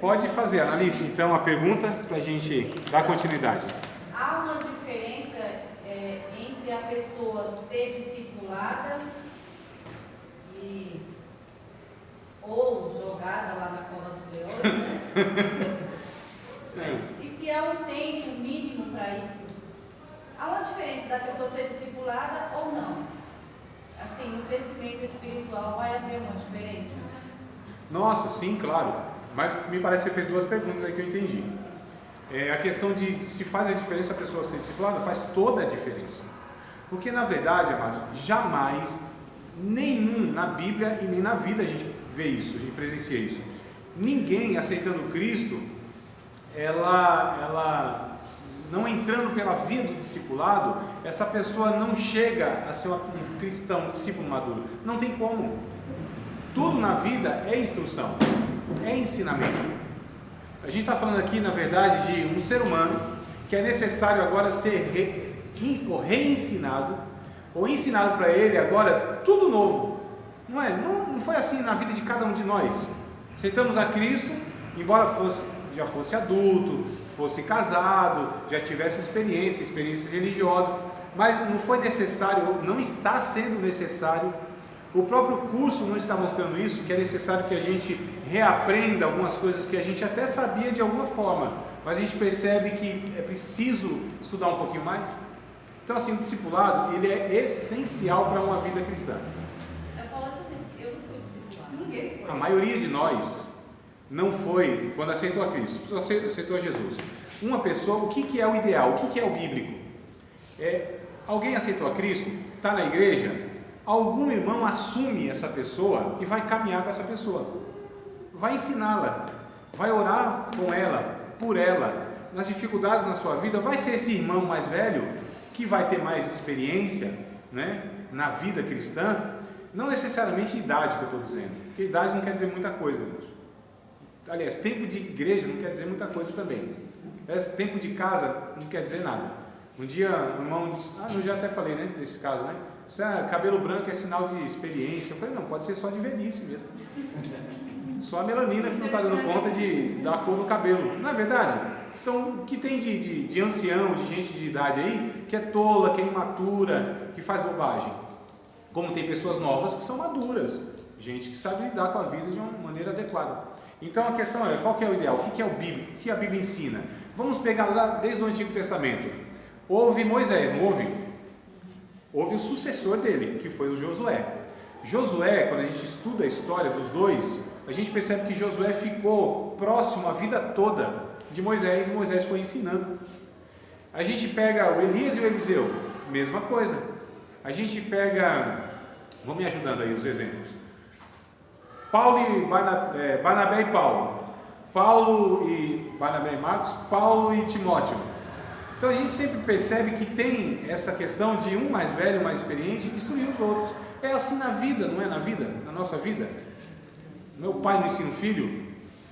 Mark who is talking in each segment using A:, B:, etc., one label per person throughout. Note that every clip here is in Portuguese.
A: Pode fazer, Alice, então, a pergunta para a gente dar continuidade.
B: Há uma diferença entre a pessoa ser discipulada ou jogada lá na cova dos leões, né? E se há um tempo mínimo para isso? Há uma diferença da pessoa ser discipulada ou não? Assim, no crescimento espiritual vai haver uma diferença?
A: Nossa, sim, claro. Mas me parece que você fez duas perguntas aí que eu entendi. A questão de se faz a diferença a pessoa ser discipulada, faz toda a diferença. Porque na verdade, amados, jamais, nenhum na Bíblia e nem na vida a gente vê isso, a gente presencia isso. Ninguém aceitando Cristo, ela não entrando pela via do discipulado, essa pessoa não chega a ser um cristão, um discípulo maduro. Não tem como. Tudo na vida é instrução, é ensinamento. A gente está falando aqui, na verdade, de um ser humano que é necessário agora ser reensinado, ou ensinado para ele agora tudo novo. Não é? Não foi assim na vida de cada um de nós. Aceitamos a Cristo, embora já fosse adulto, fosse casado, já tivesse experiências religiosas, mas não foi necessário, não está sendo necessário. O próprio curso não está mostrando isso, que é necessário que a gente reaprenda algumas coisas que a gente até sabia de alguma forma, mas a gente percebe que é preciso estudar um pouquinho mais. Então assim, o discipulado, ele é essencial para uma vida cristã.
B: Eu falo assim, eu não fui discipulado, ninguém foi.
A: A maioria de nós não foi quando aceitou a Cristo, aceitou a Jesus. Uma pessoa, o que é o ideal, o que é o bíblico? Alguém aceitou a Cristo, está na igreja, algum irmão assume essa pessoa e vai caminhar com essa pessoa, vai ensiná-la, vai orar com ela, por ela, nas dificuldades na sua vida. Vai ser esse irmão mais velho que vai ter mais experiência, né, na vida cristã, não necessariamente idade que eu estou dizendo, porque idade não quer dizer muita coisa, meus. Aliás, tempo de igreja não quer dizer muita coisa também. Tempo de casa não quer dizer nada. Um dia o irmão disse, eu já até falei, né, nesse caso, né? Cabelo branco é sinal de experiência. Eu falei, não, pode ser só de velhice mesmo. Só a melanina que não está dando conta de dar cor no cabelo. Não é verdade? Então, o que tem de ancião, de gente de idade aí, que é tola, que é imatura, que faz bobagem. Como tem pessoas novas que são maduras, gente que sabe lidar com a vida de uma maneira adequada. Então a questão é, qual que é o ideal? O que é o bíblico? O que a Bíblia ensina? Vamos pegar lá desde o Antigo Testamento. Houve Moisés, não houve? Houve o sucessor dele, que foi o Josué. Josué, quando a gente estuda a história dos dois, a gente percebe que Josué ficou próximo a vida toda de Moisés, e Moisés foi ensinando. A gente pega o Elias e o Eliseu, mesma coisa. A gente pega, vão me ajudando aí os exemplos, Paulo e Barnabé e Paulo, Paulo e Barnabé e Marcos, Paulo e Timóteo. Então a gente sempre percebe que tem essa questão de um mais velho, mais experiente, instruir os outros. É assim na vida, não é na vida? Na nossa vida. Meu pai não ensina o filho,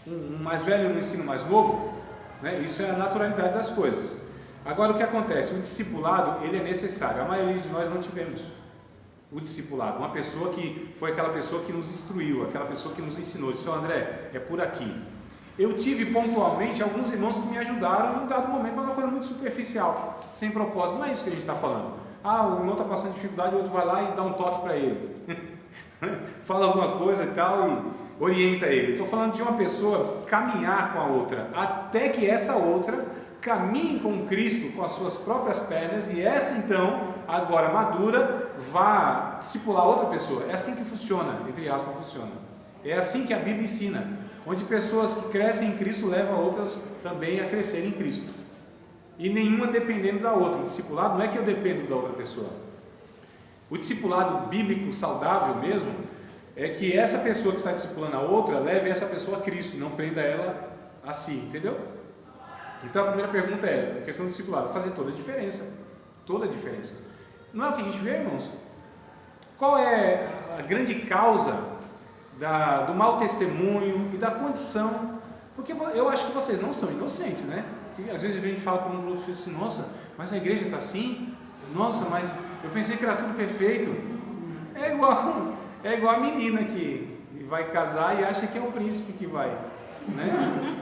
A: um mais velho não ensina o mais novo, né? Isso é a naturalidade das coisas. Agora o que acontece? O discipulado, ele é necessário. A maioria de nós não tivemos o discipulado, uma pessoa que foi aquela pessoa que nos instruiu, aquela pessoa que nos ensinou, disse, André, é por aqui. Eu tive pontualmente alguns irmãos que me ajudaram em um dado momento, mas uma coisa muito superficial, sem propósito. Não é isso que a gente está falando. O irmão está passando dificuldade, o outro vai lá e dá um toque para ele, fala alguma coisa e tal e orienta ele. Estou falando de uma pessoa caminhar com a outra, até que essa outra caminhe com Cristo com as suas próprias pernas, e essa então, agora madura, vá discipular outra pessoa. É assim que funciona, entre aspas, funciona. É assim que a Bíblia ensina, onde pessoas que crescem em Cristo levam outras também a crescer em Cristo, e nenhuma dependendo da outra. O discipulado não é que eu dependo da outra pessoa. O discipulado bíblico saudável mesmo é que essa pessoa que está discipulando a outra leve essa pessoa a Cristo, não prenda ela a si, entendeu? Então a primeira pergunta é, a questão do discipulado, fazer toda a diferença. Toda a diferença. Não é o que a gente vê, irmãos? Qual é a grande causa do mau testemunho e da condição? Porque eu acho que vocês não são inocentes, né? E às vezes a gente fala para um outro assim, nossa, mas a igreja está assim? Nossa, mas eu pensei que era tudo perfeito. É igual a menina que vai casar e acha que é o príncipe que vai, né?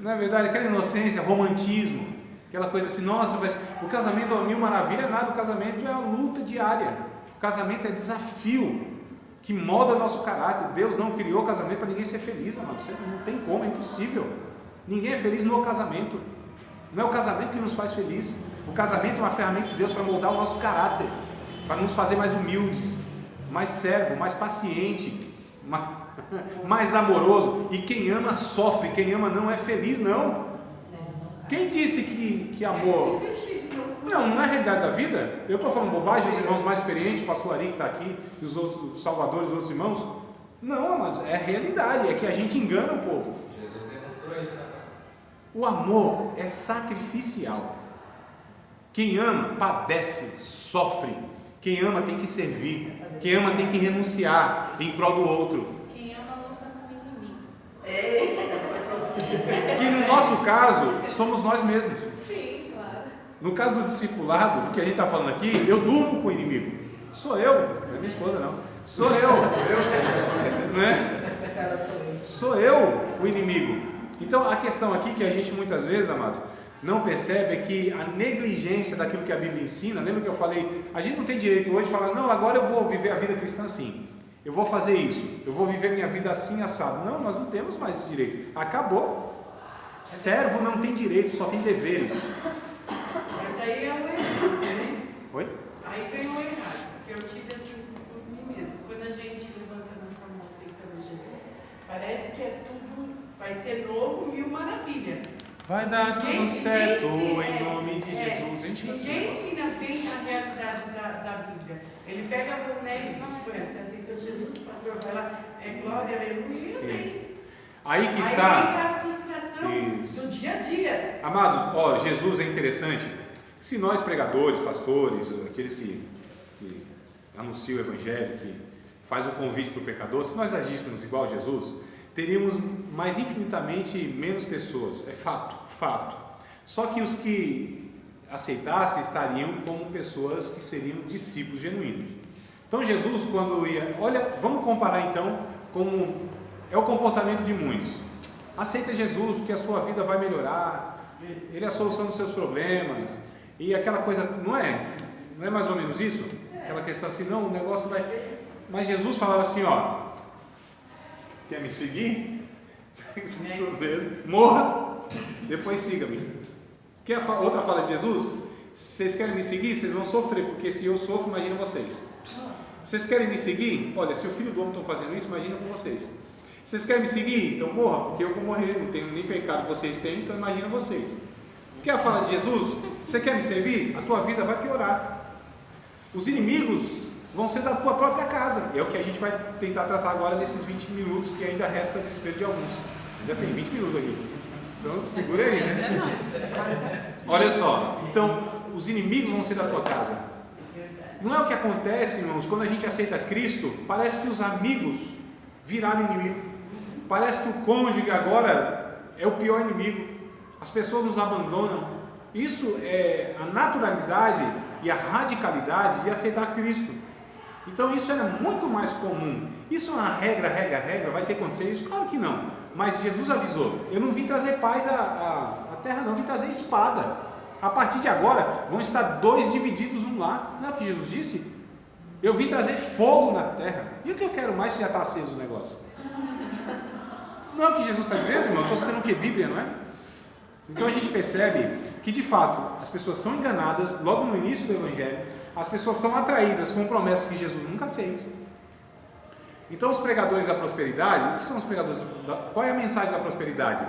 A: Não é verdade? Aquela inocência, romantismo, aquela coisa assim, nossa, o casamento é uma mil maravilha, nada, o casamento é a luta diária, o casamento é desafio que molda nosso caráter. Deus não criou o casamento para ninguém ser feliz, amado. Você não tem como, é impossível. Ninguém é feliz no casamento. Não é o casamento que nos faz feliz. O casamento é uma ferramenta de Deus para moldar o nosso caráter, para nos fazer mais humildes, mais servo, mais paciente, mais amoroso. E quem ama sofre, quem ama não é feliz, não. Quem disse que amor... Não é a realidade da vida. Eu estou falando bobagem, os irmãos mais experientes, o pastor Ari que está aqui, e os outros salvadores, os outros irmãos. Não, amados, é a realidade, é que a gente engana o povo.
C: Jesus demonstrou isso, né?
A: O amor é sacrificial. Quem ama padece, sofre. Quem ama tem que servir. Quem ama tem que renunciar em prol do outro.
B: Quem ama luta com o inimigo.
A: Que no nosso caso somos nós mesmos.
B: Sim, claro.
A: No caso do discipulado, do que a gente está falando aqui, eu durmo com o inimigo. Sou eu, não é minha esposa não. Sou eu. Né? Sou eu o inimigo. Então a questão aqui que a gente muitas vezes, amados, não percebe é que a negligência daquilo que a Bíblia ensina. Lembra que eu falei? A gente não tem direito hoje de falar, não, agora eu vou viver a vida cristã assim. Eu vou fazer isso. Eu vou viver minha vida assim, assado. Não, nós não temos mais esse direito. Acabou. Servo não tem direito, só tem deveres.
D: Mas aí é um errado, né?
A: Oi?
D: Aí tem um errado, porque eu tive assim por mim mesmo. Quando a gente levanta a nossa mão aceitando Jesus, parece que é tudo, vai ser novo, mil maravilha.
A: Vai dar tudo certo em
D: ensina,
A: nome de Jesus. A gente
D: ninguém ensina bem a realidade da Bíblia. Ele pega a boneca e fala, você aceitou Jesus, o pastor vai lá, é glória, aleluia, e amém.
A: Aí que
D: Aí
A: está.
D: entra a frustração
A: Isso.
D: do dia a dia.
A: Amados, ó, Jesus é interessante. Se nós pregadores, pastores, aqueles que anunciam o Evangelho, que faz o convite para o pecador, se nós agíssemos igual a Jesus, teríamos mais infinitamente menos pessoas. É fato. Só que os que aceitassem estariam como pessoas que seriam discípulos genuínos. Então Jesus, quando ia, olha, vamos comparar então como é o comportamento de muitos. Aceita Jesus porque a sua vida vai melhorar, Ele é a solução dos seus problemas, e aquela coisa, não é mais ou menos isso? Aquela questão assim, não, o negócio vai... Mas Jesus falava assim, ó, quer me seguir? Morra, depois siga-me. Outra fala de Jesus, vocês querem me seguir? Vocês vão sofrer, porque se eu sofro, imagina vocês. Vocês querem me seguir? Olha, se o filho do homem está fazendo isso, imagina com vocês. Vocês querem me seguir? Então morra, porque eu vou morrer, não tenho nem pecado que vocês têm, então imagina vocês. Quer a fala de Jesus? Você quer me servir? A tua vida vai piorar. Os inimigos vão ser da tua própria casa. É o que a gente vai tentar tratar agora nesses 20 minutos, que ainda resta para desespero de alguns. Ainda tem 20 minutos aqui. Então segura aí, né? Olha só, então os inimigos vão ser da tua casa. Não é o que acontece, irmãos, quando a gente aceita Cristo, parece que os amigos viraram inimigo. Parece que o cônjuge agora é o pior inimigo. As pessoas nos abandonam. Isso é a naturalidade e a radicalidade de aceitar Cristo. Então isso era muito mais comum. Isso é uma regra, vai ter que acontecer isso? Claro que não. Mas Jesus avisou, eu não vim trazer paz à terra, não, vim trazer espada. A partir de agora, vão estar dois divididos num lar. Não é o que Jesus disse? Eu vim trazer fogo na terra. E o que eu quero mais se já está aceso o negócio? Não é o que Jesus está dizendo, irmão? Estou sendo o que? Bíblia, não é? Então a gente percebe que de fato as pessoas são enganadas logo no início do Evangelho, as pessoas são atraídas com promessas que Jesus nunca fez. Então os pregadores da prosperidade, o que são os pregadores? Qual é a mensagem da prosperidade?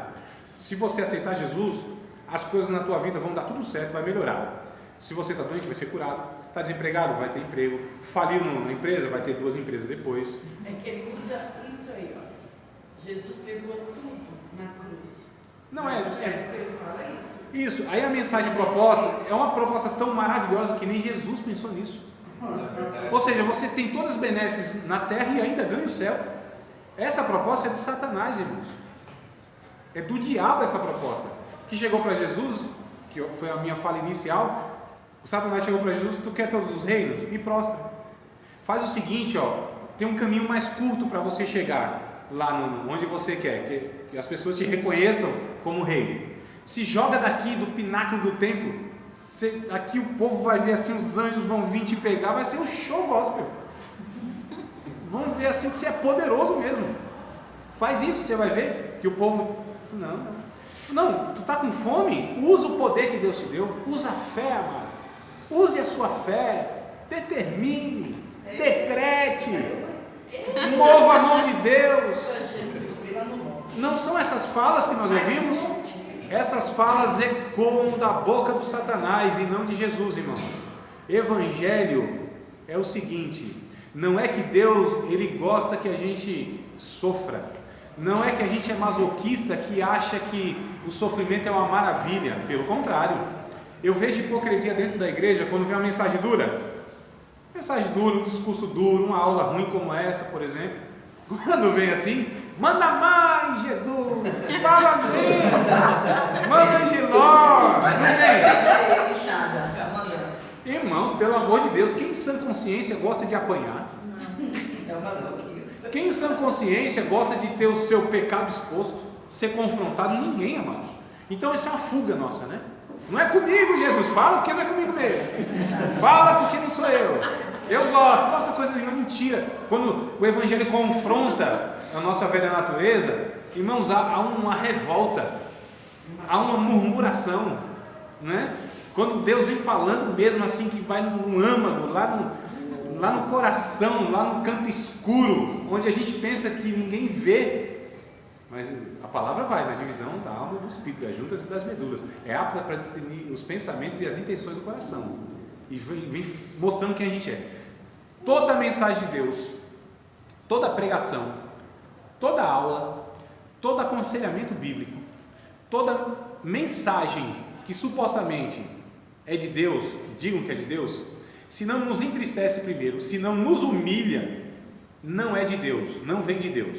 A: Se você aceitar Jesus, as coisas na tua vida vão dar tudo certo, vai melhorar. Se você está doente, vai ser curado. Está desempregado, vai ter emprego. Faliu na empresa, vai ter 2 empresas depois.
D: É que ele usa isso aí, ó. Jesus levou tudo na cruz.
A: Não é?
D: Ele fala isso.
A: Isso. Aí a mensagem proposta é uma proposta tão maravilhosa que nem Jesus pensou nisso. Ou seja, você tem todas as benesses na terra e ainda ganha o céu. Essa proposta é de Satanás, irmãos. É do diabo essa proposta. Que chegou para Jesus, que foi a minha fala inicial. O Satanás chegou para Jesus: tu quer todos os reinos? Me prostra. Faz o seguinte, ó, tem um caminho mais curto para você chegar. lá onde você quer, que as pessoas te reconheçam como rei. Se joga daqui do pináculo do templo, aqui o povo vai ver assim, os anjos vão vir te pegar, vai ser um show gospel. Vão ver assim que você é poderoso mesmo. Faz isso, você vai ver que o povo, não, tu está com fome? Usa o poder que Deus te deu, usa a fé, amado. Use a sua fé, determine, decrete, mova a mão de Deus. Não são essas falas que nós ouvimos? Essas falas ecoam da boca do Satanás e não de Jesus, irmãos. Evangelho é o seguinte: não é que Deus ele gosta que a gente sofra, não é que a gente é masoquista que acha que o sofrimento é uma maravilha, pelo contrário. Eu vejo hipocrisia dentro da igreja quando vem uma mensagem dura, um discurso duro, uma aula ruim como essa, por exemplo. Quando vem assim, manda mais, Jesus, fala mesmo, manda Giló, irmãos, pelo amor de Deus, quem em sã consciência gosta de apanhar? Quem em sã consciência gosta de ter o seu pecado exposto, ser confrontado? Ninguém, amados. Então isso é uma fuga nossa, né? Não é comigo, Jesus, fala porque não é comigo mesmo, fala porque não sou eu gosto, nossa, coisa nenhuma, mentira. Quando o Evangelho confronta a nossa velha natureza, irmãos, há uma revolta, há uma murmuração, né? Quando Deus vem falando mesmo assim, que vai no âmago, lá no coração, lá no campo escuro, onde a gente pensa que ninguém vê, mas a palavra vai na divisão da alma e do espírito, das juntas e das medulas, é apta para discernir os pensamentos e as intenções do coração, e vem mostrando quem a gente é. Toda a mensagem de Deus, toda pregação, toda aula, todo aconselhamento bíblico, toda mensagem que supostamente é de Deus, que digam que é de Deus, se não nos entristece primeiro, se não nos humilha, não é de Deus, não vem de Deus,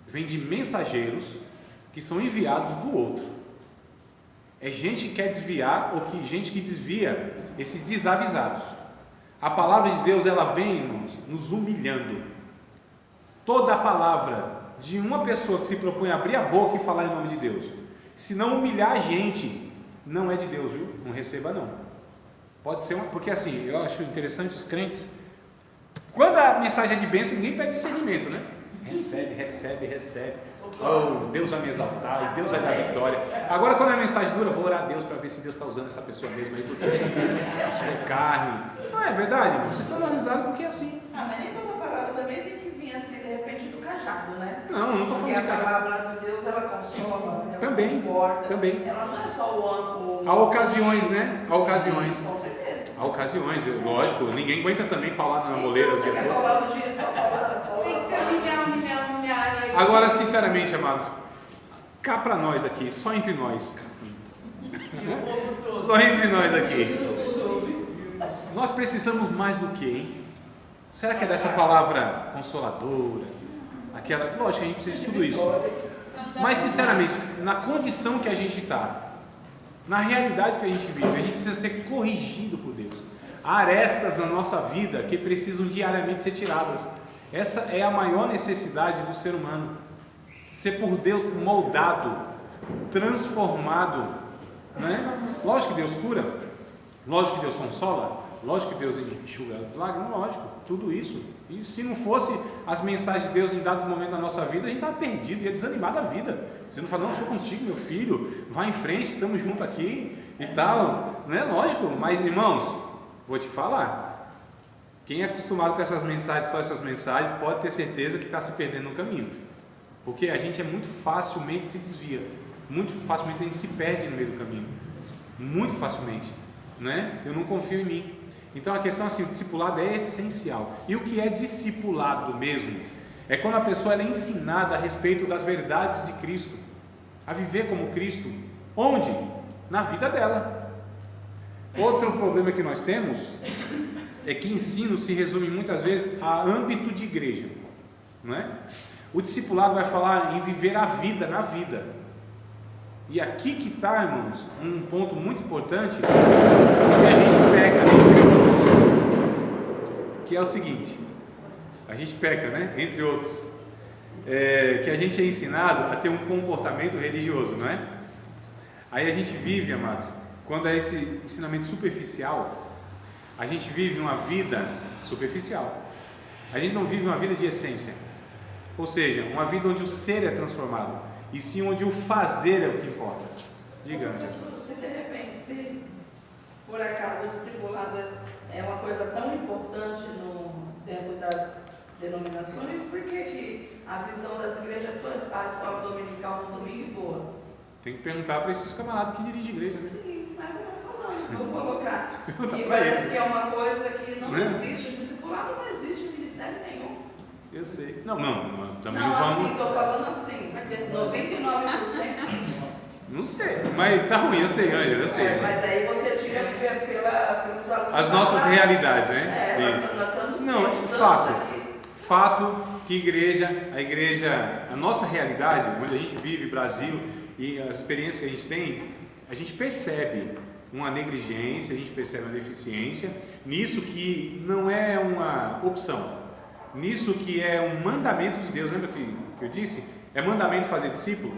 A: vem de mensageiros que são enviados do outro. É gente que quer desviar, ou gente que desvia esses desavisados. A palavra de Deus, ela vem, irmãos, nos humilhando. Toda a palavra de uma pessoa que se propõe a abrir a boca e falar em nome de Deus, se não humilhar a gente, não é de Deus, viu? Não receba não. Pode ser porque assim, eu acho interessante os crentes, quando a mensagem é de bênção, ninguém pede discernimento, né? Recebe. Oh, Deus vai me exaltar e Deus vai dar vitória. Agora, quando é mensagem dura, vou orar a Deus para ver se Deus está usando essa pessoa mesmo aí, porque é carne. Não é verdade, irmão? Vocês estão analisando porque é assim.
C: Mas nem toda palavra também tem que vir assim, de repente, do cajado, né?
A: Não estou falando de cajado.
C: A palavra de Deus, ela consola, ela
A: também,
C: conforta.
A: Também.
C: Ela não é só o
A: há ocasiões, né? Há ocasiões.
C: Sim, com certeza.
A: Há ocasiões, lógico. Ninguém aguenta também palavra na moleira o dia todo.
C: Falar do dia, só falar.
D: Tem que ser humilhar.
A: Agora, sinceramente, amados, cá para nós aqui, só entre nós. Só entre nós aqui. Nós precisamos mais do que, hein? Será que é dessa palavra consoladora? Aquela, lógico, a gente precisa de tudo isso. Mas, sinceramente, na condição que a gente está, na realidade que a gente vive, a gente precisa ser corrigido por Deus. Há arestas na nossa vida que precisam diariamente ser tiradas. Essa é a maior necessidade do ser humano, ser por Deus moldado, transformado, né? Lógico que Deus cura, lógico que Deus consola, lógico que Deus enxuga as lágrimas, lógico, tudo isso. E se não fosse as mensagens de Deus em dados momentos da nossa vida, a gente estava perdido, ia desanimar da vida. Você não fala, não, sou contigo, meu filho, vai em frente, estamos juntos aqui e tal, né? Lógico, mas irmãos, vou te falar, quem é acostumado com essas mensagens, só essas mensagens, pode ter certeza que está se perdendo no caminho, porque a gente muito facilmente se desvia, muito facilmente a gente se perde no meio do caminho, muito facilmente, né? Eu não confio em mim. Então a questão assim, o discipulado é essencial. E o que é discipulado mesmo? É quando a pessoa é ensinada a respeito das verdades de Cristo, a viver como Cristo. Onde? Na vida dela. Outro problema que nós temos é que ensino se resume muitas vezes a âmbito de igreja, não é? O discipulado vai falar em viver a vida na vida. E aqui que está, irmãos, um ponto muito importante, onde a gente peca, entre outros, que é o seguinte, a gente peca, né? Entre outros, que a gente é ensinado a ter um comportamento religioso, não é? Aí a gente vive, amados, quando é esse ensinamento superficial, a gente vive uma vida superficial. A gente não vive uma vida de essência. Ou seja, uma vida onde o ser é transformado, e sim onde o fazer é o que importa. Diga,
C: Professor, se de repente, se por acaso o discipulado é uma coisa tão importante dentro das denominações, por que a visão das igrejas é só a escola dominical no domingo e boa?
A: Tem que perguntar para esses camaradas que dirigem a igreja, né?
C: Sim, mas eu estou falando, vamos colocar.
A: Pergunta
C: E
A: pra
C: parece
A: eles.
C: que é uma coisa que não
A: Né?
C: existe, o discipulado não existe em ministério nenhum.
A: Eu sei. Não, também
C: Não,
A: vamos.
C: assim, estou falando assim,
D: Mas é
C: 99%.
A: Não sei, mas tá ruim, eu sei, Ângela, eu sei.
C: Mas aí você tira pelos alunos.
A: As nossas realidades, né?
C: É, nós estamos
A: Não,
C: anos
A: fato.
C: aqui.
A: Fato que a nossa realidade, onde a gente vive, Brasil, e as experiências que a gente tem, a gente percebe uma negligência, a gente percebe uma deficiência, nisso que não é uma opção, nisso que é um mandamento de Deus. Lembra que eu disse? É mandamento fazer discípulo?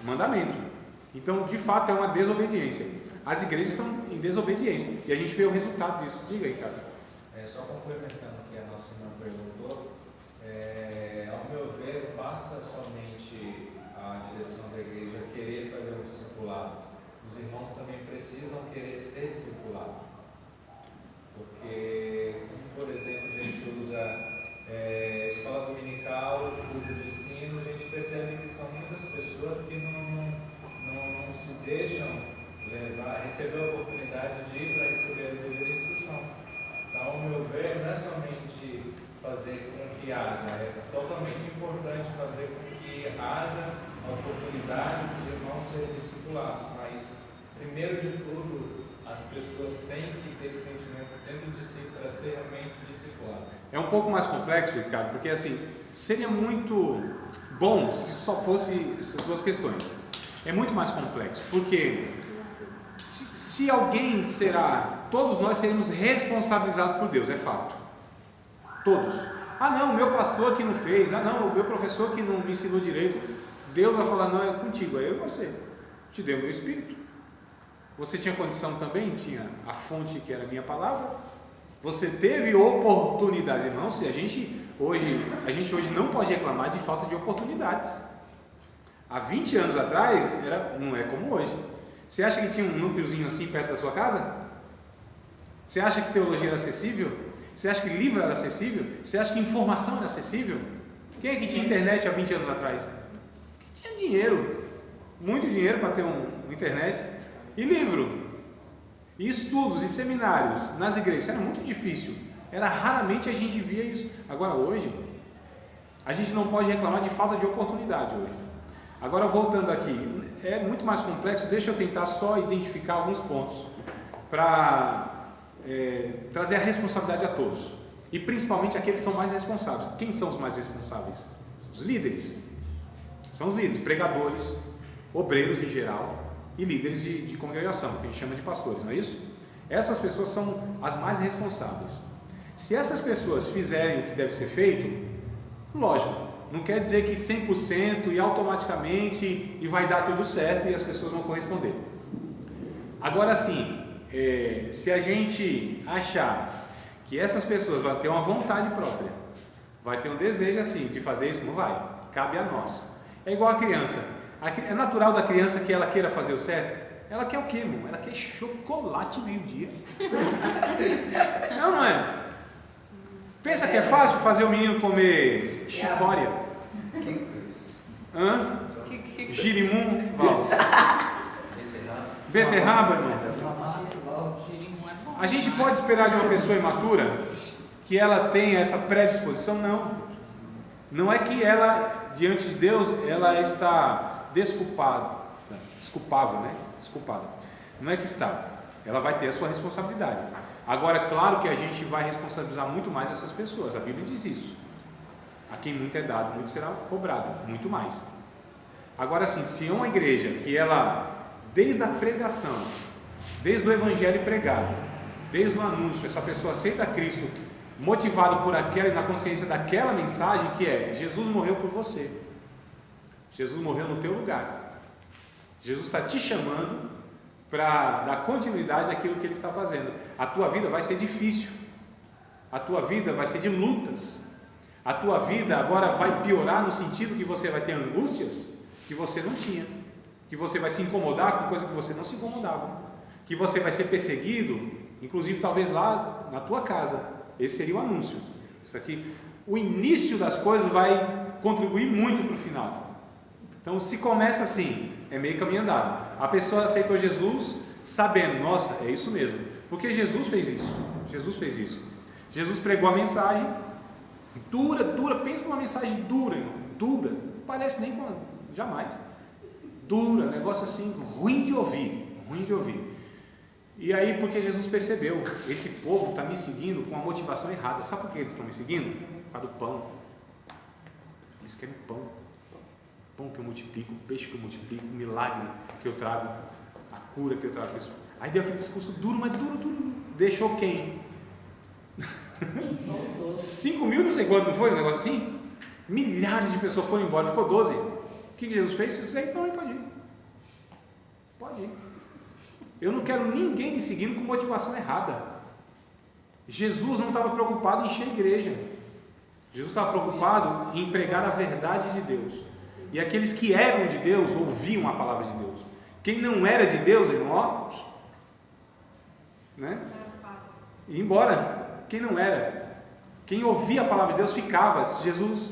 A: Mandamento. Então, de fato, é uma desobediência. As igrejas estão em desobediência e a gente vê o resultado disso. Diga aí, cara.
E: Só complementando o que a nossa irmã perguntou, ao meu ver, basta somente a direção da igreja querer fazer um discipulado. Os irmãos também precisam querer ser discipulados. Porque, como por exemplo, a gente usa escola dominical, curso de ensino, a gente percebe que são muitas pessoas que não se deixam receber a oportunidade de ir para receber a devida instrução. Então, ao meu ver, não é somente fazer com que haja, é totalmente importante fazer com que haja a oportunidade dos irmãos serem discipulados, mas, primeiro de tudo, as pessoas têm que ter esse sentimento dentro de si para ser realmente discipulado.
A: É um pouco mais complexo, Ricardo, porque assim, seria muito bom se só fosse essas duas questões. É muito mais complexo, porque se alguém todos nós seremos responsabilizados por Deus, é fato. Todos. Ah não, meu pastor que não fez, não, o meu professor que não me ensinou direito. Deus vai falar, não, é contigo, é eu e você. Te dei o meu espírito. Você tinha condição também, tinha a fonte que era a minha palavra. Você teve oportunidades, irmãos, e a gente hoje não pode reclamar de falta de oportunidades. Há 20 anos atrás, não é como hoje. Você acha que tinha um núcleozinho assim perto da sua casa? Você acha que teologia era acessível? Você acha que livro era acessível? Você acha que informação era acessível? Quem é que tinha internet há 20 anos atrás? Quem tinha dinheiro, muito dinheiro para ter uma internet. E livro, e estudos, e seminários nas igrejas, era muito difícil. Raramente a gente via isso. Agora hoje, a gente não pode reclamar de falta de oportunidade hoje. Agora voltando aqui, é muito mais complexo, deixa eu tentar só identificar alguns pontos para trazer a responsabilidade a todos. E principalmente aqueles que são mais responsáveis. Quem são os mais responsáveis? Os líderes. São os líderes, pregadores, obreiros em geral e líderes de congregação, que a gente chama de pastores, não é isso? Essas pessoas são as mais responsáveis. Se essas pessoas fizerem o que deve ser feito, lógico, não quer dizer que 100% e automaticamente e vai dar tudo certo e as pessoas vão corresponder. Agora sim, se a gente achar que essas pessoas vão ter uma vontade própria, vai ter um desejo assim de fazer isso, não vai, cabe a nós. É igual a criança. É natural da criança que ela queira fazer o certo? Ela quer o quê, irmão? Ela quer chocolate meio-dia. Não é? Pensa que é fácil fazer o menino comer chicória? Hã? Girimum? Beterraba, irmão? A gente pode esperar de uma pessoa imatura que ela tenha essa predisposição? Não. Não é que ela, diante de Deus, ela está desculpável, né? Desculpada. Não é que está. Ela vai ter a sua responsabilidade. Agora, claro que a gente vai responsabilizar muito mais essas pessoas. A Bíblia diz isso. A quem muito é dado, muito será cobrado. Muito mais. Agora sim, se é uma igreja que ela, desde a pregação, desde o evangelho pregado, desde o anúncio, essa pessoa aceita Cristo motivado por aquela e na consciência daquela mensagem que é: Jesus morreu por você, Jesus morreu no teu lugar, Jesus está te chamando para dar continuidade àquilo que Ele está fazendo. A tua vida vai ser difícil, a tua vida vai ser de lutas, a tua vida agora vai piorar no sentido que você vai ter angústias que você não tinha, que você vai se incomodar com coisa que você não se incomodava, que você vai ser perseguido, inclusive talvez lá na tua casa. Esse seria o anúncio. Isso aqui, o início das coisas vai contribuir muito para o final. Então, se começa assim, é meio caminho andado. A pessoa aceitou Jesus sabendo, nossa, é isso mesmo, porque Jesus fez isso. Jesus fez isso. Jesus pregou a mensagem dura, pensa numa mensagem dura, irmão, dura, não parece nem com, jamais, dura, negócio assim, ruim de ouvir. E aí, porque Jesus percebeu, esse povo está me seguindo com a motivação errada. Sabe por que eles estão me seguindo? Por causa do pão. Eles querem pão. Pão que eu multiplico, peixe que eu multiplico, milagre que eu trago, a cura que eu trago. Aí deu aquele discurso duro, mas duro. Deixou quem? 5 mil, não sei quanto, não foi um negócio assim? Milhares de pessoas foram embora, ficou 12. O que Jesus fez? Se quiser, então pode ir. Pode ir. Eu não quero ninguém me seguindo com motivação errada. Jesus não estava preocupado em encher a igreja. Jesus estava preocupado em pregar a verdade de Deus. E aqueles que eram de Deus ouviam a palavra de Deus. Quem não era de Deus, irmão, né? E embora. Quem não era, quem ouvia a palavra de Deus ficava. Jesus.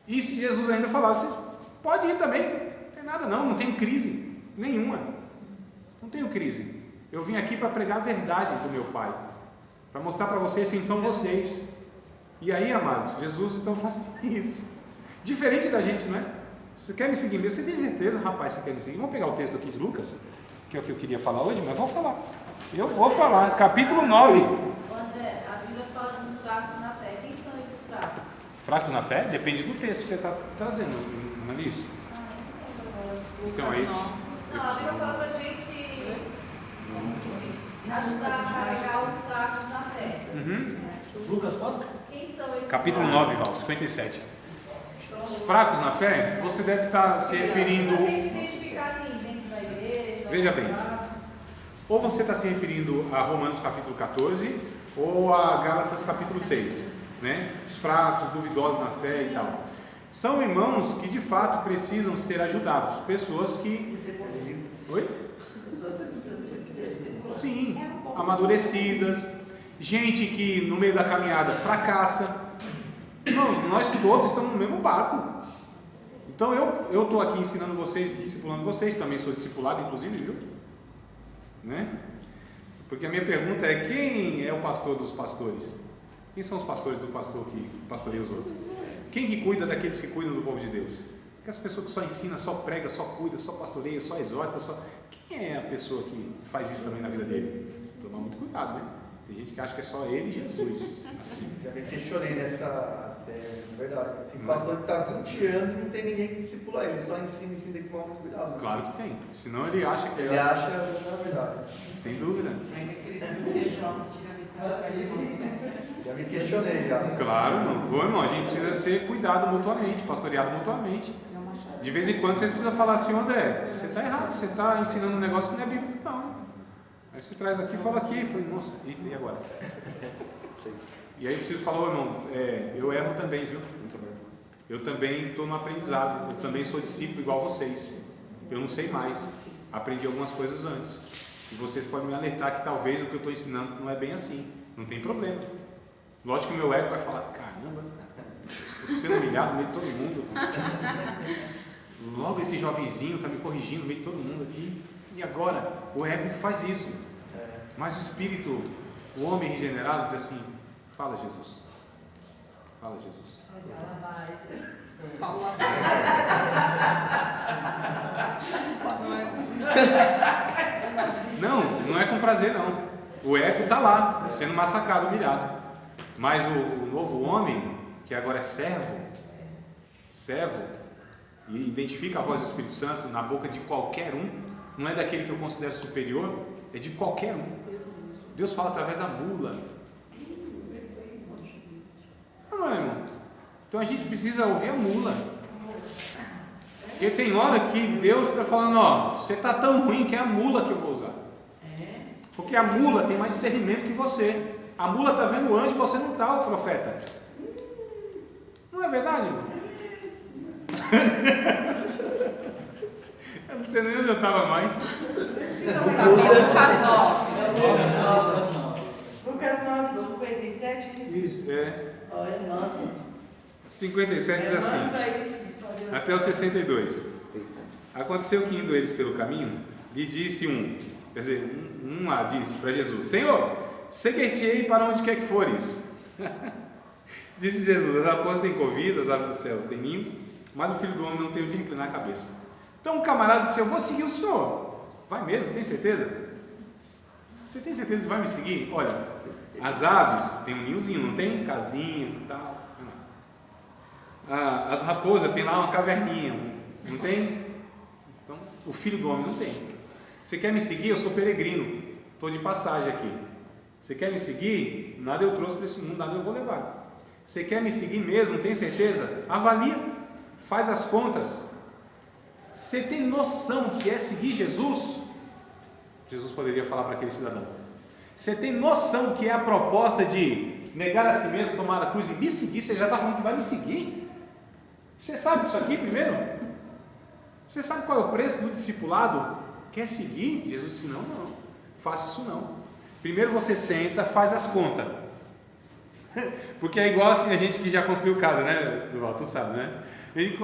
A: E se Jesus ainda falava, vocês podem ir também. Não tem nada não tenho crise nenhuma. Não tenho crise. Eu vim aqui para pregar a verdade do meu Pai, para mostrar para vocês quem são vocês. E aí, amados, Jesus então faz isso. Diferente da gente, não é? Você quer me seguir mesmo? Você tem certeza, rapaz, você quer me seguir? Vamos pegar o texto aqui de Lucas, que é o que eu queria falar hoje, mas vou falar. Eu vou falar. Capítulo 9.
B: André, a Bíblia fala dos fracos na fé. Quem são esses fracos?
A: Fracos na fé? Depende do texto que você está trazendo, não é isso? Então aí...
B: Não, a Bíblia fala para a gente ajudar a carregar os fracos na fé.
F: Lucas quanto?
B: Quem são esses
A: Capítulo
B: fracos?
A: 9, Val, 57. Fracos na fé, você deve estar se referindo...
B: A gente identificar assim, dentro da igreja...
A: Veja bem, ou você está se referindo a Romanos capítulo 14 ou a Gálatas capítulo 6, né? Os fracos, duvidosos na fé e tal. São irmãos que de fato precisam ser ajudados, pessoas que... Oi? Sim, amadurecidas, gente que no meio da caminhada fracassa. Nós todos estamos no mesmo barco. Então eu estou aqui ensinando vocês, discipulando vocês, também sou discipulado inclusive, viu? Né? Porque a minha pergunta é: quem é o pastor dos pastores? Quem são os pastores do pastor que pastoreia os outros? Quem que cuida daqueles que cuidam do povo de Deus? Aquelas pessoas que só ensina, só prega, só cuida, só pastoreia, só exorta, Quem é a pessoa que faz isso também na vida dele? Tomar muito cuidado, né? Tem gente que acha que é só ele e Jesus, assim.
F: Já me questionei nessa verdade. Tem pastor que está há 20 anos e não tem ninguém que discipula ele, só ensina, tem que tomar muito cuidado. Né?
A: Claro que tem, senão ele acha que
F: Ele acha que não é verdade.
A: Sem dúvida.
D: Ainda que eles não deixam
F: Já me questionei já.
A: Claro, não. Bom, irmão, a gente precisa ser cuidado mutuamente, pastoreado mutuamente. De vez em quando vocês precisam falar assim: André, você está errado, você está ensinando um negócio que não é bíblico, não. Aí você traz aqui, fala aqui, eu falei: nossa, e agora? E aí eu preciso falar: irmão, eu erro também, viu? Eu também estou no aprendizado, eu também sou discípulo igual vocês. Eu não sei mais, aprendi algumas coisas antes. E vocês podem me alertar que talvez o que eu estou ensinando não é bem assim. Não tem problema. Lógico que o meu ego vai falar: caramba, estou sendo humilhado no meio de todo mundo. Logo esse jovenzinho está me corrigindo no meio de todo mundo aqui. E agora? O ego faz isso. Mas o espírito, o homem regenerado, diz assim: fala, Jesus. Fala, Jesus.
B: Fala
A: Não é com prazer, não. O ego está lá, sendo massacrado, humilhado. Mas o novo homem, que agora é servo, e identifica a voz do Espírito Santo na boca de qualquer um, não é daquele que eu considero superior, é de qualquer um. Deus fala através da mula. Então a gente precisa ouvir a mula. Porque tem hora que Deus está falando, ó, você está tão ruim que é a mula que eu vou usar. Porque a mula tem mais discernimento que você. A mula está vendo o anjo e você não está, o profeta. Não é verdade? Eu não sei nem onde eu estava mais.
D: Lucas 9, 57 diz
A: Isso, é.
C: Olha, nossa.
A: 57 diz assim, até o 62. Aconteceu que indo eles pelo caminho, lhe disse um lá disse para Jesus: Senhor, seguir-te-ei para onde quer que fores. Disse Jesus: as raposas têm covis, as aves dos céus têm ninhos, mas o filho do homem não tem onde reclinar a cabeça. Então o camarada disse: eu vou seguir o Senhor. Vai mesmo, tem certeza? Você tem certeza que vai me seguir? Olha, as aves têm um ninhozinho, não tem? Casinha e tal. As raposas têm lá uma caverninha, não tem? Então o filho do homem não tem. Você quer me seguir? Eu sou peregrino, estou de passagem aqui. Você quer me seguir? Nada eu trouxe para esse mundo, nada eu vou levar. Você quer me seguir mesmo? Não tem certeza? Avalia, faz as contas. Você tem noção que é seguir Jesus? Jesus poderia falar para aquele cidadão. Você tem noção que é a proposta de negar a si mesmo, tomar a cruz e me seguir? Você já está falando que vai me seguir? Você sabe disso aqui primeiro? Você sabe qual é o preço do discipulado? Quer seguir? Jesus disse: não, faça isso não. Primeiro você senta, faz as contas. Porque é igual assim a gente que já construiu casa, né, Duval? Tu sabe, né? A gente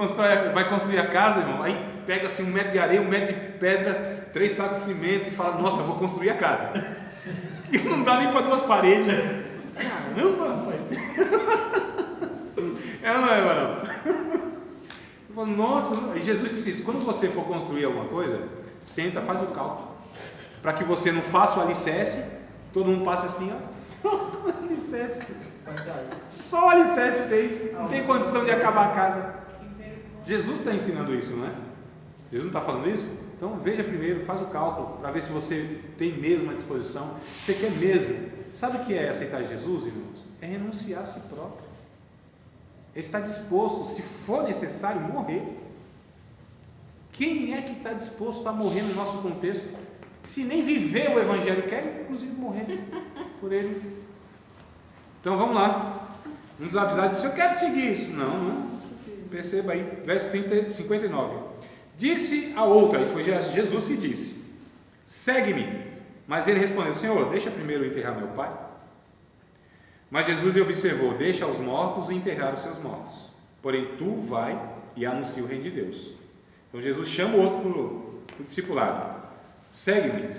A: vai construir a casa, irmão, aí pega assim 1 metro de areia, 1 metro de pedra, 3 sacos de cimento e fala: nossa, eu vou construir a casa. E não dá nem para 2 paredes. Caramba, rapaz. É ou não é, varão? Eu falo: nossa, e Jesus disse isso: quando você for construir alguma coisa, senta, faz o cálculo, para que você não faça o alicerce, todo mundo passa assim, ó, alicerce. Só o alicerce fez, não tem condição de acabar a casa. Jesus está ensinando isso, não é? Jesus não está falando isso? Então veja primeiro, faz o cálculo, para ver se você tem mesmo a disposição, se você quer mesmo. Sabe o que é aceitar Jesus, irmãos? É renunciar a si próprio. É estar disposto, se for necessário, morrer. Quem é que está disposto a morrer no nosso contexto? Se nem viver o Evangelho, quer inclusive morrer por ele. Então vamos lá. Um desavisado disse: eu quero seguir isso. Não. Perceba aí, verso 59. Disse a outra, e foi Jesus que disse: segue-me. Mas ele respondeu: Senhor, deixa primeiro eu enterrar meu pai. Mas Jesus lhe observou: deixa os mortos enterrar os seus mortos. Porém tu vai e anuncia o reino de Deus. Então Jesus chama o outro para o discipulado: segue-me,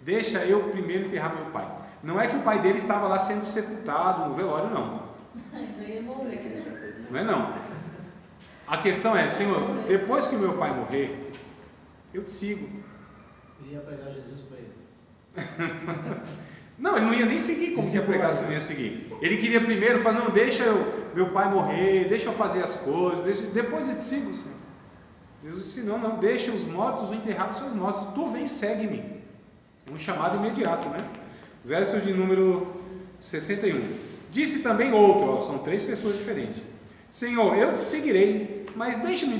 A: deixa eu primeiro enterrar meu pai. Não é que o pai dele estava lá sendo sepultado no velório, não. Não é não. A questão é: Senhor, depois que o meu pai morrer, eu te sigo.
G: Iria pregar Jesus para ele.
A: Não, ele não ia nem seguir como que ia pregar se não ia seguir. Ele queria primeiro falar: não, deixa meu pai morrer, deixa eu fazer as coisas, depois eu te sigo, Senhor. Jesus disse: não, deixa os mortos enterrar os seus mortos, tu vem, segue-me. Um chamado imediato, né? Verso de número 61. Disse também outro, são 3 pessoas diferentes: Senhor, eu te seguirei, mas deixa-me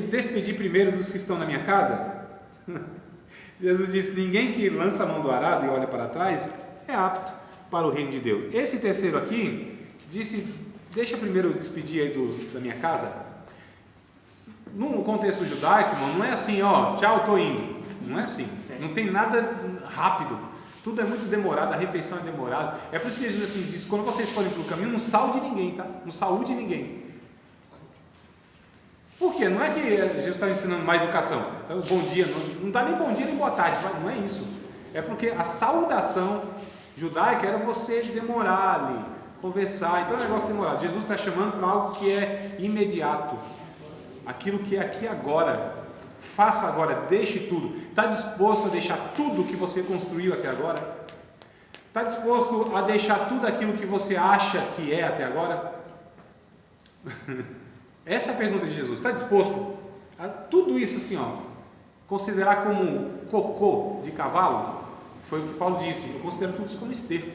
A: despedir primeiro dos que estão na minha casa. Jesus disse: ninguém que lança a mão do arado e olha para trás é apto para o reino de Deus. Esse terceiro aqui disse: deixa primeiro despedir aí da minha casa. No contexto judaico, irmão, não é assim: ó, tchau, estou indo. Não é assim. Não tem nada rápido. Tudo é muito demorado, a refeição é demorada. É por isso que Jesus assim diz: quando vocês forem para o caminho, não saúde ninguém, tá? Não saúde ninguém. Por quê? Não é que Jesus está ensinando má educação. Então, bom dia, não dá nem bom dia nem boa tarde, não é isso. É porque a saudação judaica era você demorar ali, conversar. Então é um negócio demorado. Jesus está chamando para algo que é imediato, aquilo que é aqui agora. Faça agora, deixe tudo. Está disposto a deixar tudo que você construiu até agora? Está disposto a deixar tudo aquilo que você acha que é até agora? Essa é a pergunta de Jesus. Está disposto a tudo isso assim, ó, considerar como cocô de cavalo? Foi o que Paulo disse: eu considero tudo isso como esterco.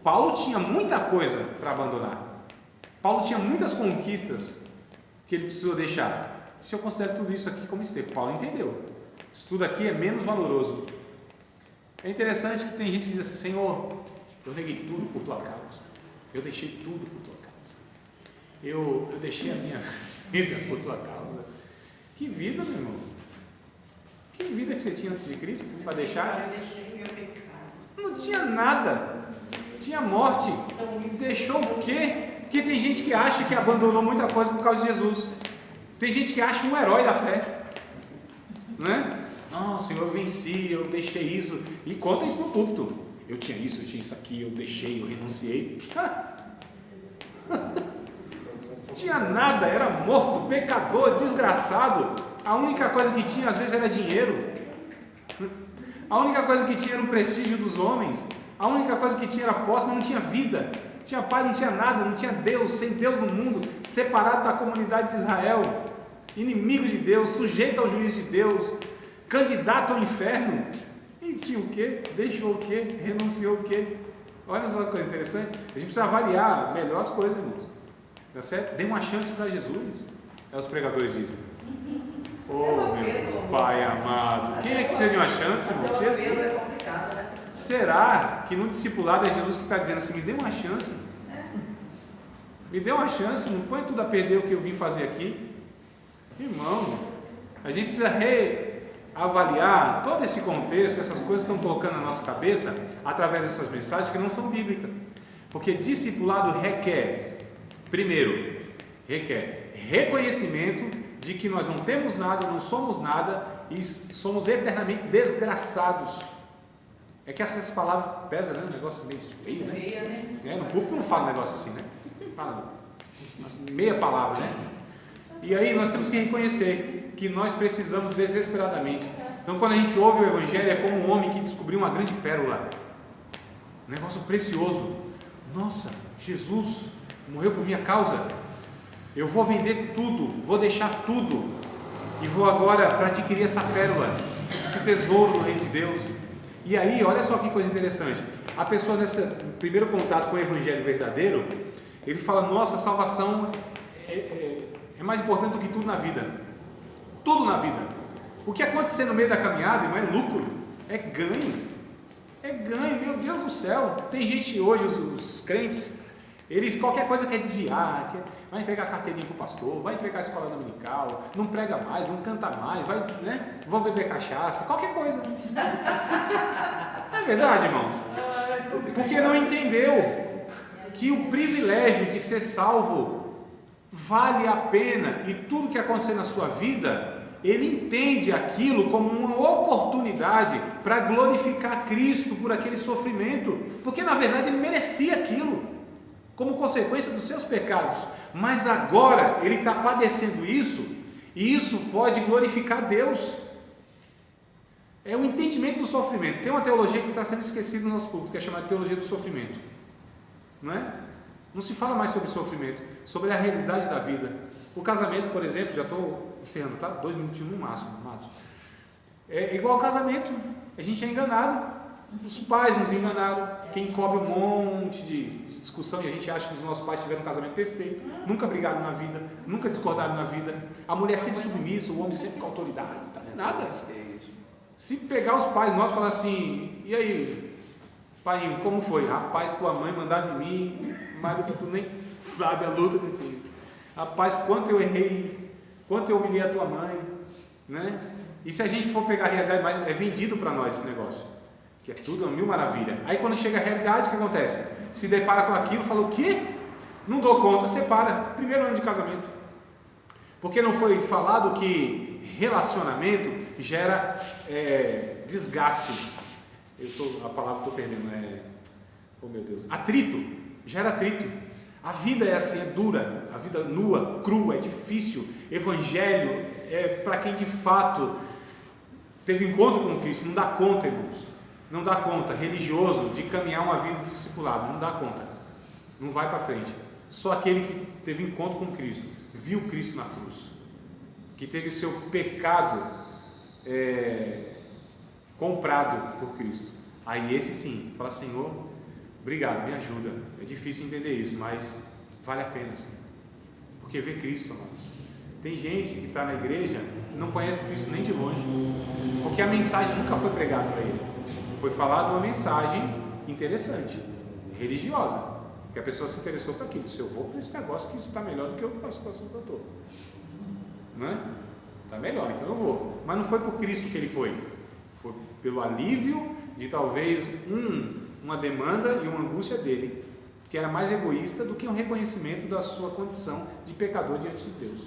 A: Paulo tinha muita coisa para abandonar. Paulo tinha muitas conquistas que ele precisou deixar. Se eu considero tudo isso aqui como esterco, Paulo entendeu. Isso tudo aqui é menos valoroso. É interessante que tem gente que diz assim: Senhor, eu neguei tudo por tua causa. Eu deixei tudo por tua causa. Eu deixei a minha vida por tua causa. Que vida, meu irmão? Que vida que você tinha antes de Cristo para deixar?
D: Eu deixei meu pecado.
A: Não tinha nada. Tinha morte. Deixou o quê? Porque tem gente que acha que abandonou muita coisa por causa de Jesus. Tem gente que acha um herói da fé. Não é? Não, Senhor, eu venci, eu deixei isso. E conta isso no púlpito. Eu tinha isso aqui, eu deixei, eu renunciei. Tinha nada, era morto, pecador, desgraçado. A única coisa que tinha às vezes era dinheiro. A única coisa que tinha era o prestígio dos homens. A única coisa que tinha era posse, mas não tinha vida. Não tinha pai, não tinha nada, não tinha Deus, sem Deus no mundo, separado da comunidade de Israel, inimigo de Deus, sujeito ao juízo de Deus, candidato ao inferno. E tinha o quê? Deixou o quê? Renunciou o quê? Olha só que coisa interessante. A gente precisa avaliar melhor as coisas, irmãos. Tá certo? Dê uma chance para Jesus. É os pregadores dizem. Oh, meu Pai amado. Quem é que precisa de uma chance, irmão? Jesus.
C: É complicado, né?
A: Será que no discipulado é Jesus que está dizendo assim: me dê uma chance? Me dê uma chance, não põe tudo a perder o que eu vim fazer aqui. Irmão, a gente precisa reavaliar todo esse contexto, essas coisas que estão tocando na nossa cabeça através dessas mensagens que não são bíblicas. Porque discipulado requer, primeiro, reconhecimento de que nós não temos nada, não somos nada e somos eternamente desgraçados. É que essas palavras pesam, né? Um negócio meio feio, né? No público não fala um negócio assim, né? Fala meia palavra, né? E aí nós temos que reconhecer que nós precisamos desesperadamente. Então, quando a gente ouve o Evangelho, é como um homem que descobriu uma grande pérola, um negócio precioso. Nossa, Jesus morreu por minha causa. Eu vou vender tudo, vou deixar tudo e vou agora para adquirir essa pérola, esse tesouro do reino de Deus. E aí, olha só que coisa interessante. A pessoa, nesse primeiro contato com o Evangelho verdadeiro, ele fala: nossa, a salvação é mais importante do que tudo na vida. Tudo na vida. O que acontecer no meio da caminhada, irmão, é lucro, é ganho. É ganho, meu Deus do céu. Tem gente hoje, os crentes, eles qualquer coisa quer desviar, vai entregar carteirinha para o pastor, vai entregar a escola dominical, não prega mais, não canta mais, vai, né? Vão beber cachaça, qualquer coisa. É verdade, irmãos? Porque não entendeu que o privilégio de ser salvo vale a pena, e tudo que acontecer na sua vida, ele entende aquilo como uma oportunidade para glorificar Cristo por aquele sofrimento, porque na verdade ele merecia aquilo como consequência dos seus pecados, mas agora ele está padecendo isso, e isso pode glorificar Deus. É o entendimento do sofrimento. Tem uma teologia que está sendo esquecida no nosso público, que é chamada de teologia do sofrimento, não é? Não se fala mais sobre sofrimento, sobre a realidade da vida. O casamento, por exemplo, já estou encerrando, tá? 2 minutinhos no máximo, amados. É igual ao casamento, a gente é enganado, os pais nos enganaram, quem cobre um monte de discussão, e a gente acha que os nossos pais tiveram um casamento perfeito, nunca brigaram na vida, nunca discordaram na vida, a mulher sempre submissa, o homem sempre com autoridade, não é nada. Se pegar os pais nossos e falar assim: e aí, pai, como foi? Rapaz, tua mãe mandava em mim mais do que tu nem sabe a luta que eu tive. Rapaz, quanto eu errei, quanto eu humilhei a tua mãe, né? E se a gente for pegar a realidade, mas é vendido para nós esse negócio, que é tudo uma mil maravilha. Aí quando chega a realidade, o que acontece? Se depara com aquilo, fala: o quê? Não dou conta, separa, primeiro ano de casamento. Porque não foi falado que relacionamento gera desgaste. A palavra que estou perdendo oh meu Deus, atrito, gera atrito. A vida é assim, é dura, a vida nua, crua, é difícil. Evangelho é para quem de fato teve encontro com Cristo, não dá conta, irmãos. Não dá conta, religioso, de caminhar uma vida de discipulado, não dá conta, não vai para frente. Só aquele que teve encontro com Cristo, viu Cristo na cruz, que teve seu pecado comprado por Cristo, aí esse sim, fala: Senhor, obrigado, me ajuda, é difícil entender isso, mas vale a pena, Senhor. que vê Cristo, amados. Tem gente que está na igreja e não conhece Cristo nem de longe, porque a mensagem nunca foi pregada para ele. Foi falada uma mensagem interessante, religiosa, que a pessoa se interessou para aquilo. Se eu vou para esse negócio, que isso está melhor do que a situação que eu estou, não é? Está melhor, então eu vou. Mas não foi por Cristo que ele foi pelo alívio de talvez uma demanda e uma angústia dele, que era mais egoísta do que um reconhecimento da sua condição de pecador diante de Deus.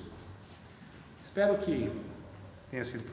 A: Espero que tenha sido